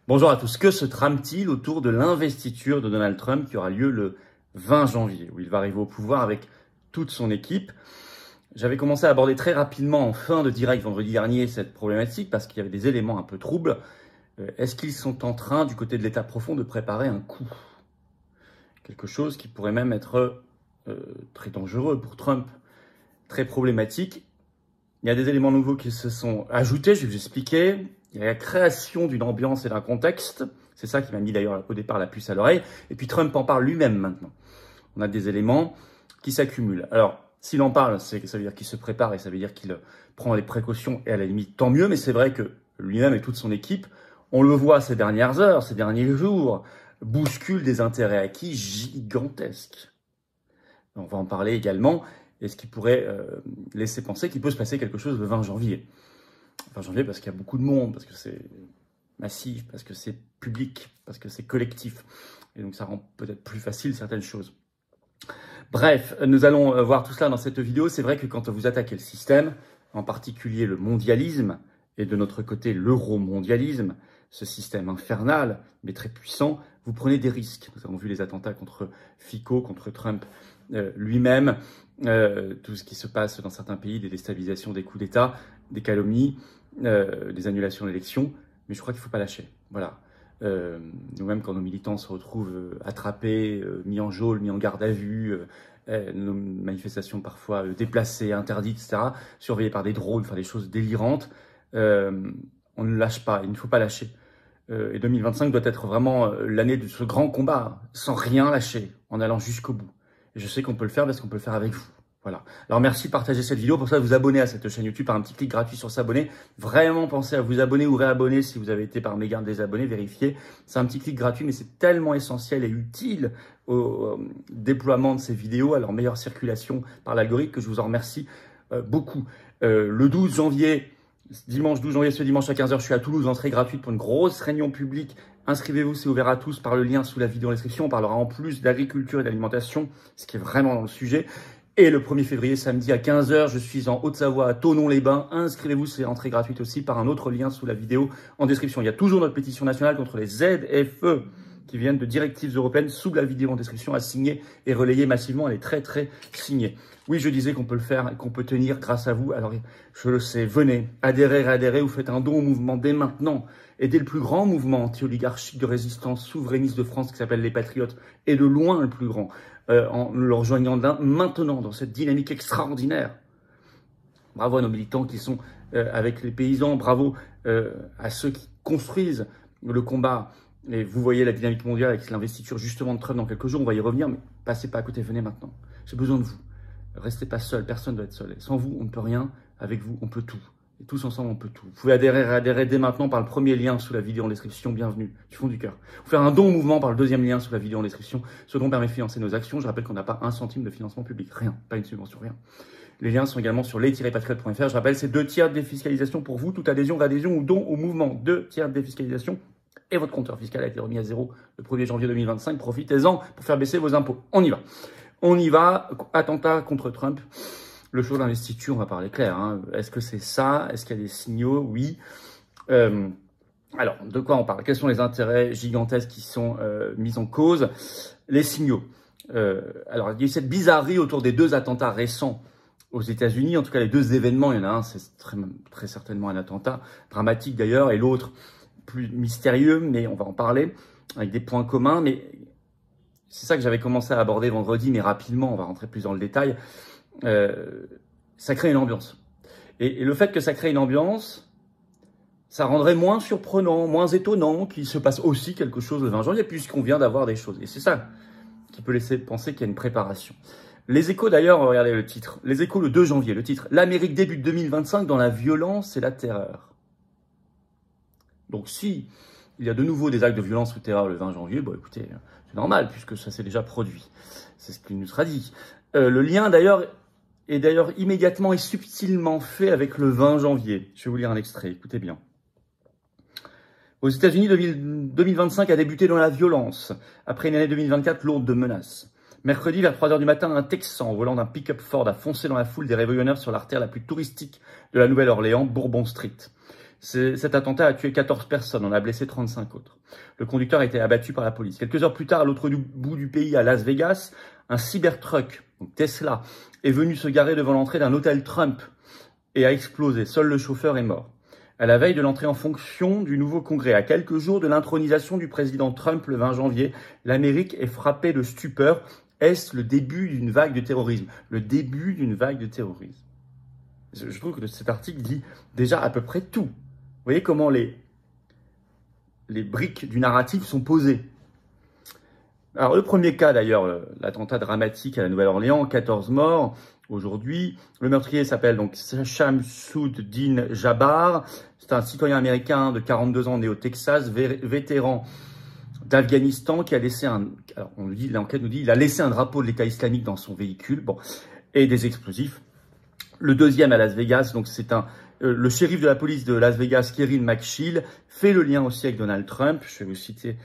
Bonjour à tous. Que se trame-t-il autour de l'investiture de Donald Trump qui aura lieu le 20 janvier, où il va arriver au pouvoir avec toute son équipe? J'avais commencé à aborder très rapidement en fin de direct vendredi dernier cette problématique parce qu'il y avait des éléments un peu troubles. Est-ce qu'ils sont en train, du côté de l'État profond, de préparer un coup? Quelque chose qui pourrait même être très dangereux pour Trump, très problématique. Il y a des éléments nouveaux qui se sont ajoutés, je vais vous expliquer. Il y a la création d'une ambiance et d'un contexte. C'est ça qui m'a mis d'ailleurs au départ la puce à l'oreille. Et puis Trump en parle lui-même maintenant. On a des éléments qui s'accumulent. Alors, s'il en parle, ça veut dire qu'il se prépare et ça veut dire qu'il prend les précautions. Et à la limite, tant mieux. Mais c'est vrai que lui-même et toute son équipe, on le voit ces dernières heures, ces derniers jours, bousculent des intérêts acquis gigantesques. On va en parler également. Et ce qui pourrait laisser penser qu'il peut se passer quelque chose le 20 janvier. 20 janvier parce qu'il y a beaucoup de monde, parce que c'est massif, parce que c'est public, parce que c'est collectif. Et donc ça rend peut-être plus facile certaines choses. Bref, nous allons voir tout cela dans cette vidéo. C'est vrai que quand vous attaquez le système, en particulier le mondialisme, et de notre côté l'euro-mondialisme, ce système infernal, mais très puissant, vous prenez des risques. Nous avons vu les attentats contre Fico, contre Trump lui-même, tout ce qui se passe dans certains pays, des déstabilisations, des coups d'État, des calomnies, des annulations d'élections, mais je crois qu'il ne faut pas lâcher. Voilà. Nous-mêmes, quand nos militants se retrouvent attrapés, mis en geôle, mis en garde à vue, nos manifestations parfois déplacées, interdites, etc., surveillées par des drones, enfin des choses délirantes, on ne lâche pas, il ne faut pas lâcher. Et 2025 doit être vraiment l'année de ce grand combat, sans rien lâcher, en allant jusqu'au bout. Et je sais qu'on peut le faire parce qu'on peut le faire avec vous. Voilà. Alors merci de partager cette vidéo. Pour ça, vous abonner à cette chaîne YouTube par un petit clic gratuit sur s'abonner. Vraiment pensez à vous abonner ou réabonner si vous avez été par mégarde désabonné, vérifiez. C'est un petit clic gratuit, mais c'est tellement essentiel et utile au déploiement de ces vidéos, à leur meilleure circulation par l'algorithme, que je vous en remercie beaucoup. Le 12 janvier, dimanche 12 janvier, ce dimanche à 15 h, je suis à Toulouse, entrée gratuite pour une grosse réunion publique. Inscrivez-vous, c'est ouvert à tous par le lien sous la vidéo en description. On parlera en plus d'agriculture et d'alimentation, ce qui est vraiment dans le sujet. Et le 1er février, samedi à 15 h, je suis en Haute-Savoie, à Thonon-les-Bains. Inscrivez-vous, c'est entrée gratuite aussi par un autre lien sous la vidéo en description. Il y a toujours notre pétition nationale contre les ZFE qui viennent de directives européennes sous la vidéo en description à signer et relayer massivement. Elle est très, très signée. Oui, je disais qu'on peut le faire et qu'on peut tenir grâce à vous. Alors, je le sais, venez, adhérez, réadhérez, vous faites un don au mouvement dès maintenant. Aidez le plus grand mouvement anti-oligarchique de résistance souverainiste de France qui s'appelle les Patriotes, et de loin le plus grand, en le rejoignant maintenant dans cette dynamique extraordinaire. Bravo à nos militants qui sont avec les paysans, bravo à ceux qui construisent le combat. Et vous voyez la dynamique mondiale avec l'investiture justement de Trump dans quelques jours, on va y revenir, mais passez pas à côté, venez maintenant. J'ai besoin de vous. Restez pas seul, personne ne doit être seul. Et sans vous, on ne peut rien. Avec vous, on peut tout. Et tous ensemble, on peut tout. Vous pouvez adhérer dès maintenant par le premier lien sous la vidéo en description. Bienvenue, du fond du cœur. Vous faire un don au mouvement par le deuxième lien sous la vidéo en description. Ce don permet de financer nos actions. Je rappelle qu'on n'a pas un centime de financement public. Rien. Pas une subvention, rien. Les liens sont également sur les-patriotes.fr. Je rappelle, c'est 2 tiers de défiscalisation pour vous. Toute adhésion, réadhésion ou don au mouvement. 2 tiers de défiscalisation. Et votre compteur fiscal a été remis à zéro le 1er janvier 2025. Profitez-en pour faire baisser vos impôts. On y va. On y va. Attentat contre Trump. Le show d'investiture, on va parler clair. Hein. Est-ce que c'est ça? Est-ce qu'il y a des signaux? Oui. Alors, de quoi on parle? Quels sont les intérêts gigantesques qui sont mis en cause? Les signaux. Alors, il y a eu cette bizarrerie autour des 2 attentats récents aux États-Unis. En tout cas, les 2 événements, il y en a un, c'est très certainement un attentat dramatique d'ailleurs, et l'autre plus mystérieux, mais on va en parler, avec des points communs. Mais c'est ça que j'avais commencé à aborder vendredi, mais rapidement, on va rentrer plus dans le détail. Ça crée une ambiance. Et le fait que ça crée une ambiance, ça rendrait moins surprenant, moins étonnant qu'il se passe aussi quelque chose le 20 janvier, puisqu'on vient d'avoir des choses. Et c'est ça qui peut laisser penser qu'il y a une préparation. Les Échos, d'ailleurs, regardez le titre. Les Échos, le 2 janvier, le titre. L'Amérique débute 2025 dans la violence et la terreur. Donc si il y a de nouveau des actes de violence ou de terreur le 20 janvier, bon écoutez, c'est normal puisque ça s'est déjà produit. C'est ce qu'il nous sera dit. Le lien d'ailleurs est immédiatement et subtilement fait avec le 20 janvier. Je vais vous lire un extrait, écoutez bien. Aux États-Unis, 2025 a débuté dans la violence, après une année 2024 lourde de menaces. Mercredi, vers 3 h du matin, un Texan volant d'un pick-up Ford a foncé dans la foule des réveillonneurs sur l'artère la plus touristique de la Nouvelle-Orléans, Bourbon Street. Cet attentat a tué 14 personnes, on a blessé 35 autres. Le conducteur a été abattu par la police. Quelques heures plus tard, à l'autre bout du pays, à Las Vegas, un Cybertruck, donc Tesla, est venu se garer devant l'entrée d'un hôtel Trump et a explosé. Seul le chauffeur est mort. À la veille de l'entrée en fonction du nouveau Congrès, à quelques jours de l'intronisation du président Trump le 20 janvier, l'Amérique est frappée de stupeur. Est-ce le début d'une vague de terrorisme? Le début d'une vague de terrorisme. Je trouve que cet article dit déjà à peu près tout. Vous voyez comment les briques du narratif sont posées. Alors le premier cas d'ailleurs, l'attentat dramatique à la Nouvelle-Orléans, 14 morts aujourd'hui. Le meurtrier s'appelle donc Shamsud-Din Jabbar. C'est un citoyen américain de 42 ans né au Texas, vétéran d'Afghanistan qui a laissé alors on nous dit, l'enquête nous dit, il a laissé un drapeau de l'État islamique dans son véhicule, bon, et des explosifs. Le deuxième à Las Vegas, donc c'est le shérif de la police de Las Vegas, Kevin McShill, fait le lien aussi avec Donald Trump. Je vais vous citer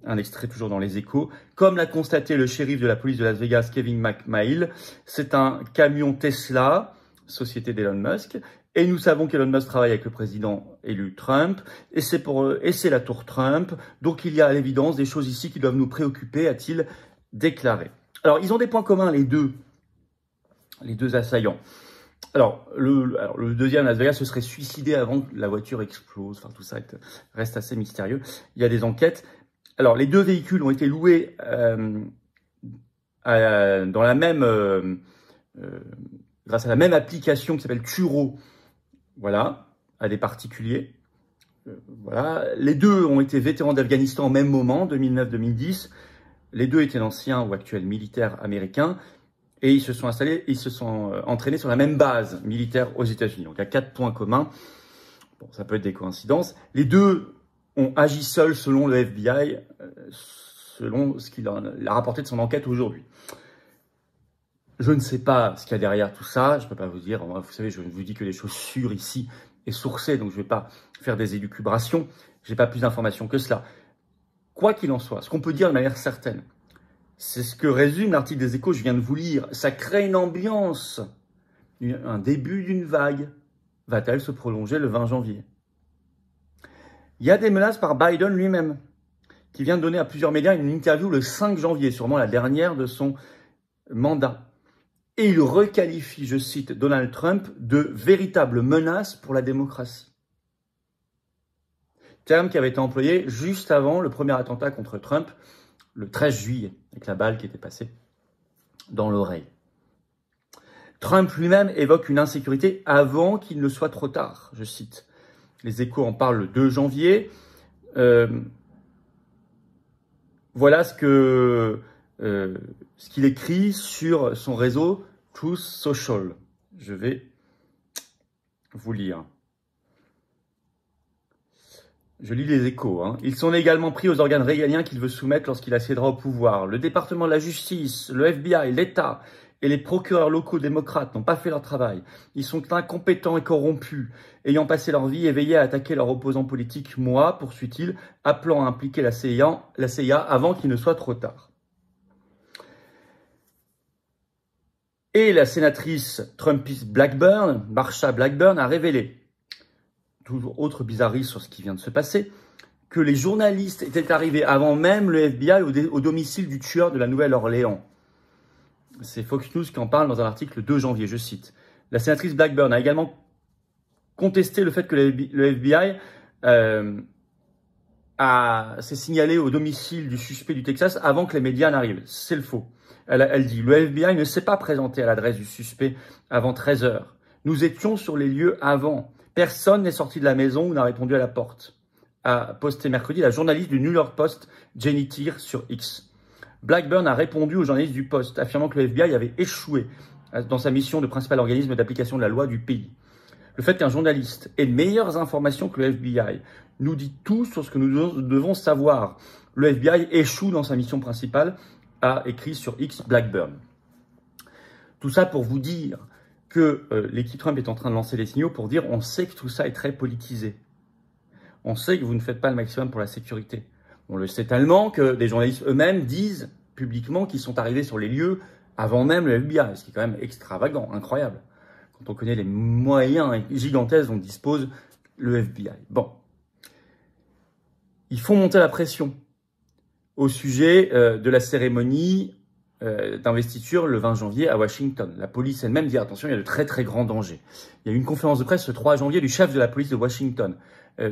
un extrait toujours dans les Échos. Comme l'a constaté le shérif de la police de Las Vegas, Kevin McMail, c'est un camion Tesla, société d'Elon Musk, et nous savons qu'Elon Musk travaille avec le président élu Trump, et c'est la tour Trump, donc il y a à l'évidence des choses ici qui doivent nous préoccuper, a-t-il déclaré. Alors, ils ont des points communs, les deux assaillants. Alors, le deuxième, Las Vegas, se serait suicidé avant que la voiture explose. Enfin, tout ça reste assez mystérieux. Il y a des enquêtes. Alors, les deux véhicules ont été loués dans la même, grâce à la même application qui s'appelle Turo. Voilà, à des particuliers. Voilà, les deux ont été vétérans d'Afghanistan au même moment, 2009-2010. Les deux étaient d'anciens ou actuels militaires américains. Et ils se sont entraînés sur la même base militaire aux États-Unis. Donc, il y a 4 points communs. Bon, ça peut être des coïncidences. Les deux ont agi seuls selon le FBI, selon ce qu'il a rapporté de son enquête aujourd'hui. Je ne sais pas ce qu'il y a derrière tout ça. Je ne peux pas vous dire. Vous savez, je ne vous dis que des choses sûres ici et sourcées. Donc, je ne vais pas faire des élucubrations. Je n'ai pas plus d'informations que cela. Quoi qu'il en soit, ce qu'on peut dire de manière certaine, c'est ce que résume l'article des Échos, je viens de vous lire. Ça crée une ambiance, un début d'une vague. Va-t-elle se prolonger le 20 janvier? Il y a des menaces par Biden lui-même, qui vient de donner à plusieurs médias une interview le 5 janvier, sûrement la dernière de son mandat. Et il requalifie, je cite, Donald Trump de véritable menace pour la démocratie. Terme qui avait été employé juste avant le premier attentat contre Trump, le 13 juillet, avec la balle qui était passée dans l'oreille. Trump lui-même évoque une insécurité avant qu'il ne soit trop tard, je cite. Les Échos en parlent le 2 janvier. Voilà ce qu'il écrit sur son réseau Truth Social. Je vais vous lire. Je lis les Échos. Ils sont également pris aux organes régaliens qu'il veut soumettre lorsqu'il accédera au pouvoir. Le département de la justice, le FBI, l'État et les procureurs locaux démocrates n'ont pas fait leur travail. Ils sont incompétents et corrompus, ayant passé leur vie éveillés à attaquer leurs opposants politiques. Moi, poursuit-il, appelant à impliquer la CIA avant qu'il ne soit trop tard. Et la sénatrice trumpiste Marsha Blackburn, a révélé, toujours autre bizarrerie sur ce qui vient de se passer, que les journalistes étaient arrivés avant même le FBI au domicile du tueur de la Nouvelle-Orléans. C'est Fox News qui en parle dans un article le 2 janvier, je cite. La sénatrice Blackburn a également contesté le fait que le FBI s'est signalé au domicile du suspect du Texas avant que les médias n'arrivent. C'est le faux. Elle dit, le FBI ne s'est pas présenté à l'adresse du suspect avant 13 heures. Nous étions sur les lieux avant. Personne n'est sorti de la maison ou n'a répondu à la porte, a posté mercredi la journaliste du New York Post, Jenny Tier, sur X. Blackburn a répondu aux journalistes du Post, affirmant que le FBI avait échoué dans sa mission de principal organisme d'application de la loi du pays. Le fait qu'un journaliste ait de meilleures informations que le FBI nous dit tout sur ce que nous devons savoir. Le FBI échoue dans sa mission principale, a écrit sur X Blackburn. Tout ça pour vous dire que l'équipe Trump est en train de lancer des signaux pour dire on sait que tout ça est très politisé. On sait que vous ne faites pas le maximum pour la sécurité. On le sait tellement que des journalistes eux-mêmes disent publiquement qu'ils sont arrivés sur les lieux avant même le FBI, ce qui est quand même extravagant, incroyable. Quand on connaît les moyens gigantesques dont dispose le FBI. Bon. Ils font monter la pression au sujet de la cérémonie d'investiture le 20 janvier à Washington. La police elle-même dit attention, il y a de très très grands dangers. Il y a eu une conférence de presse le 3 janvier du chef de la police de Washington.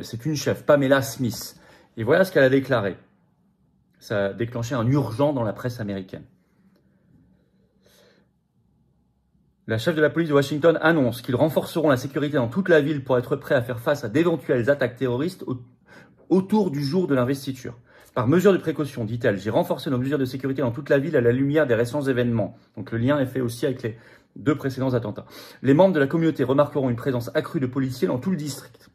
C'est une chef, Pamela Smith. Et voilà ce qu'elle a déclaré. Ça a déclenché un urgent dans la presse américaine. La chef de la police de Washington annonce qu'ils renforceront la sécurité dans toute la ville pour être prêts à faire face à d'éventuelles attaques terroristes autour du jour de l'investiture. Par mesure de précaution, dit-elle, j'ai renforcé nos mesures de sécurité dans toute la ville à la lumière des récents événements. Donc le lien est fait aussi avec les 2 précédents attentats. Les membres de la communauté remarqueront une présence accrue de policiers dans tout le district.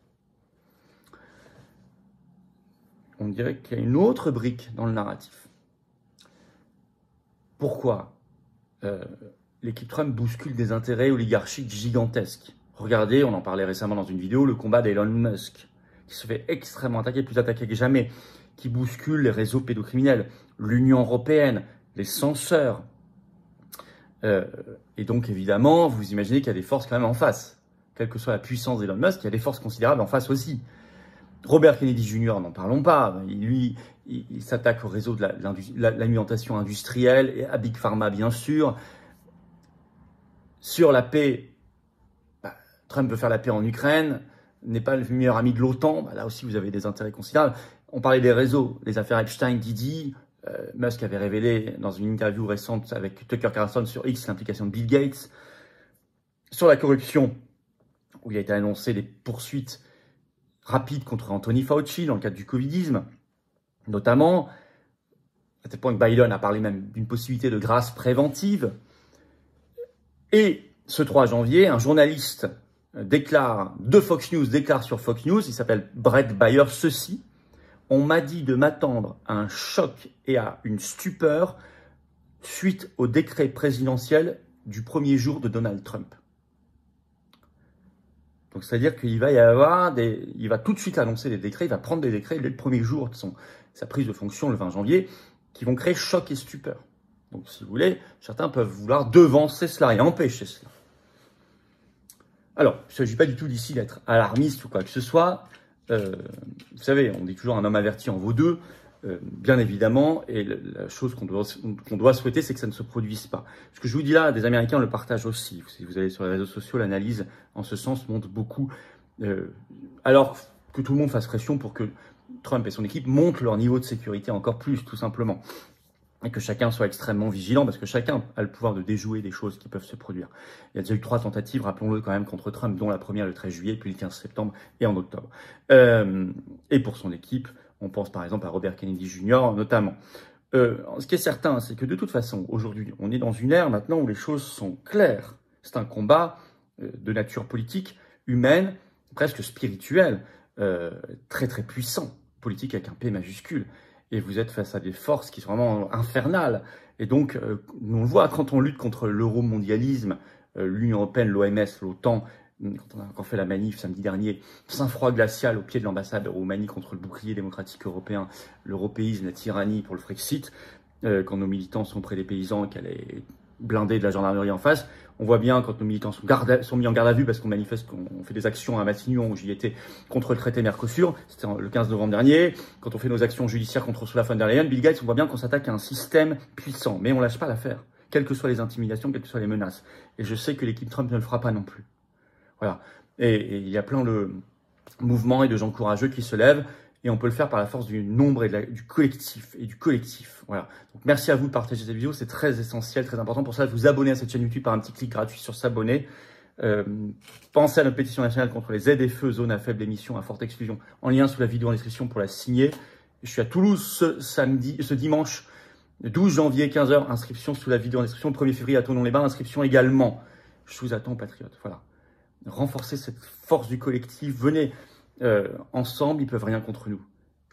On dirait qu'il y a une autre brique dans le narratif. Pourquoi l'équipe Trump bouscule des intérêts oligarchiques gigantesques? Regardez, on en parlait récemment dans une vidéo, le combat d'Elon Musk, qui se fait extrêmement attaquer, plus attaqué que jamais, qui bouscule les réseaux pédocriminels, l'Union européenne, les censeurs. Et donc, évidemment, vous imaginez qu'il y a des forces quand même en face. Quelle que soit la puissance d'Elon Musk, il y a des forces considérables en face aussi. Robert Kennedy Jr., n'en parlons pas. Il s'attaque au réseau de l'alimentation industrielle et à Big Pharma, bien sûr. Sur la paix, Trump veut faire la paix en Ukraine, n'est pas le meilleur ami de l'OTAN. Là aussi, vous avez des intérêts considérables. On parlait des réseaux, les affaires Epstein, Didi. Musk avait révélé dans une interview récente avec Tucker Carlson sur X l'implication de Bill Gates. Sur la corruption, où il a été annoncé des poursuites rapides contre Anthony Fauci dans le cadre du Covidisme, notamment, à tel point que Biden a parlé même d'une possibilité de grâce préventive. Et ce 3 janvier, un journaliste de Fox News déclare sur Fox News, il s'appelle Brett Bayer, ceci: on m'a dit de m'attendre à un choc et à une stupeur suite au décret présidentiel du premier jour de Donald Trump. Donc, c'est-à-dire qu'il va y avoir il va tout de suite annoncer des décrets, il va prendre des décrets dès le premier jour de sa prise de fonction, le 20 janvier, qui vont créer choc et stupeur. Donc, si vous voulez, certains peuvent vouloir devancer cela et empêcher cela. Alors, il ne s'agit pas du tout d'ici d'être alarmiste ou quoi que ce soit. Vous savez, on dit toujours un homme averti en vaut deux, bien évidemment, et la chose qu'on doit souhaiter, c'est que ça ne se produise pas. Ce que je vous dis là, des Américains le partagent aussi. Si vous allez sur les réseaux sociaux, l'analyse en ce sens montre beaucoup. Alors que tout le monde fasse pression pour que Trump et son équipe montent leur niveau de sécurité encore plus, tout simplement. Et que chacun soit extrêmement vigilant, parce que chacun a le pouvoir de déjouer des choses qui peuvent se produire. Il y a déjà eu 3 tentatives, rappelons-le quand même, contre Trump, dont la première le 13 juillet, puis le 15 septembre et en octobre. Et pour son équipe, on pense par exemple à Robert Kennedy Jr. notamment. Ce qui est certain, c'est que de toute façon, aujourd'hui, on est dans une ère maintenant où les choses sont claires. C'est un combat de nature politique, humaine, presque spirituelle, très très puissant, politique avec un P majuscule. Et vous êtes face à des forces qui sont vraiment infernales. Et donc, on le voit quand on lutte contre l'euromondialisme, l'Union européenne, l'OMS, l'OTAN, quand on a encore fait la manif samedi dernier, sang-froid glacial au pied de l'ambassade de Roumanie contre le bouclier démocratique européen, l'européisme, la tyrannie pour le Frexit, quand nos militants sont près des paysans et qu'elle est blindée de la gendarmerie en face. On voit bien quand nos militants sont mis en garde à vue parce qu'on manifeste, qu'on fait des actions à Matignon, où j'y étais, contre le traité Mercosur, c'était le 15 novembre dernier. Quand on fait nos actions judiciaires contre Ursula von der Leyen, Bill Gates, on voit bien qu'on s'attaque à un système puissant. Mais on lâche pas l'affaire, quelles que soient les intimidations, quelles que soient les menaces. Et je sais que l'équipe Trump ne le fera pas non plus. Voilà. Et il y a plein de mouvements et de gens courageux qui se lèvent. Et on peut le faire par la force du nombre et du collectif. Voilà. Donc, merci à vous de partager cette vidéo. C'est très essentiel, très important. Pour ça, vous abonner à cette chaîne YouTube par un petit clic gratuit sur s'abonner. Pensez à notre pétition nationale contre les ZFE, zones à faible émission, à forte exclusion, en lien sous la vidéo en description pour la signer. Je suis à Toulouse ce dimanche 12 janvier, 15 h. Inscription sous la vidéo en description. Le 1er février à Tonon-les-Bains, inscription également. Je vous attends, patriotes. Voilà. Renforcez cette force du collectif. Venez. Ensemble, ils peuvent rien contre nous.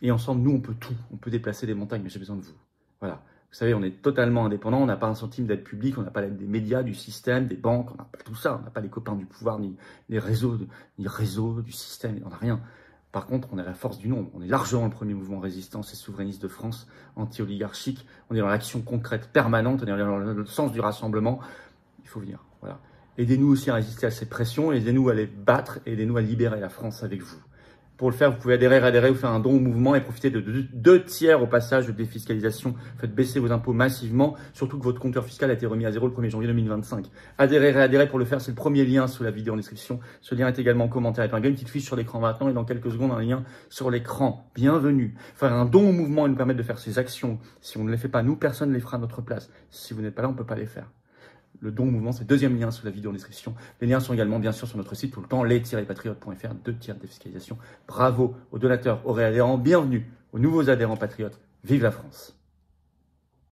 Et ensemble, nous, on peut tout. On peut déplacer des montagnes, mais j'ai besoin de vous. Voilà. Vous savez, on est totalement indépendant. On n'a pas un centime d'aide publique. On n'a pas l'aide des médias, du système, des banques. On n'a pas tout ça. On n'a pas les copains du pouvoir, ni les réseaux, du système. On n'a rien. Par contre, on est la force du nombre. On est largement le premier mouvement résistance et souverainiste de France, anti-oligarchique. On est dans l'action concrète permanente. On est dans le sens du rassemblement. Il faut venir. Voilà. Aidez-nous aussi à résister à ces pressions. Aidez-nous à les battre. Aidez-nous à libérer la France avec vous. Pour le faire, vous pouvez adhérer ou faire un don au mouvement et profiter de 2 tiers au passage de défiscalisation. Faites baisser vos impôts massivement, surtout que votre compteur fiscal a été remis à zéro le 1er janvier 2025. Adhérez pour le faire, c'est le premier lien sous la vidéo en description. Ce lien est également en commentaire épinglé, une petite fiche sur l'écran maintenant et dans quelques secondes un lien sur l'écran. Bienvenue. Faire un don au mouvement et nous permettre de faire ces actions. Si on ne les fait pas, nous, personne ne les fera à notre place. Si vous n'êtes pas là, on ne peut pas les faire. Le don au mouvement, c'est le deuxième lien sous la vidéo en description. Les liens sont également bien sûr sur notre site tout le temps, les-patriotes.fr, 2 tiers de défiscalisation. Bravo aux donateurs, aux réadhérents, bienvenue aux nouveaux adhérents patriotes. Vive la France!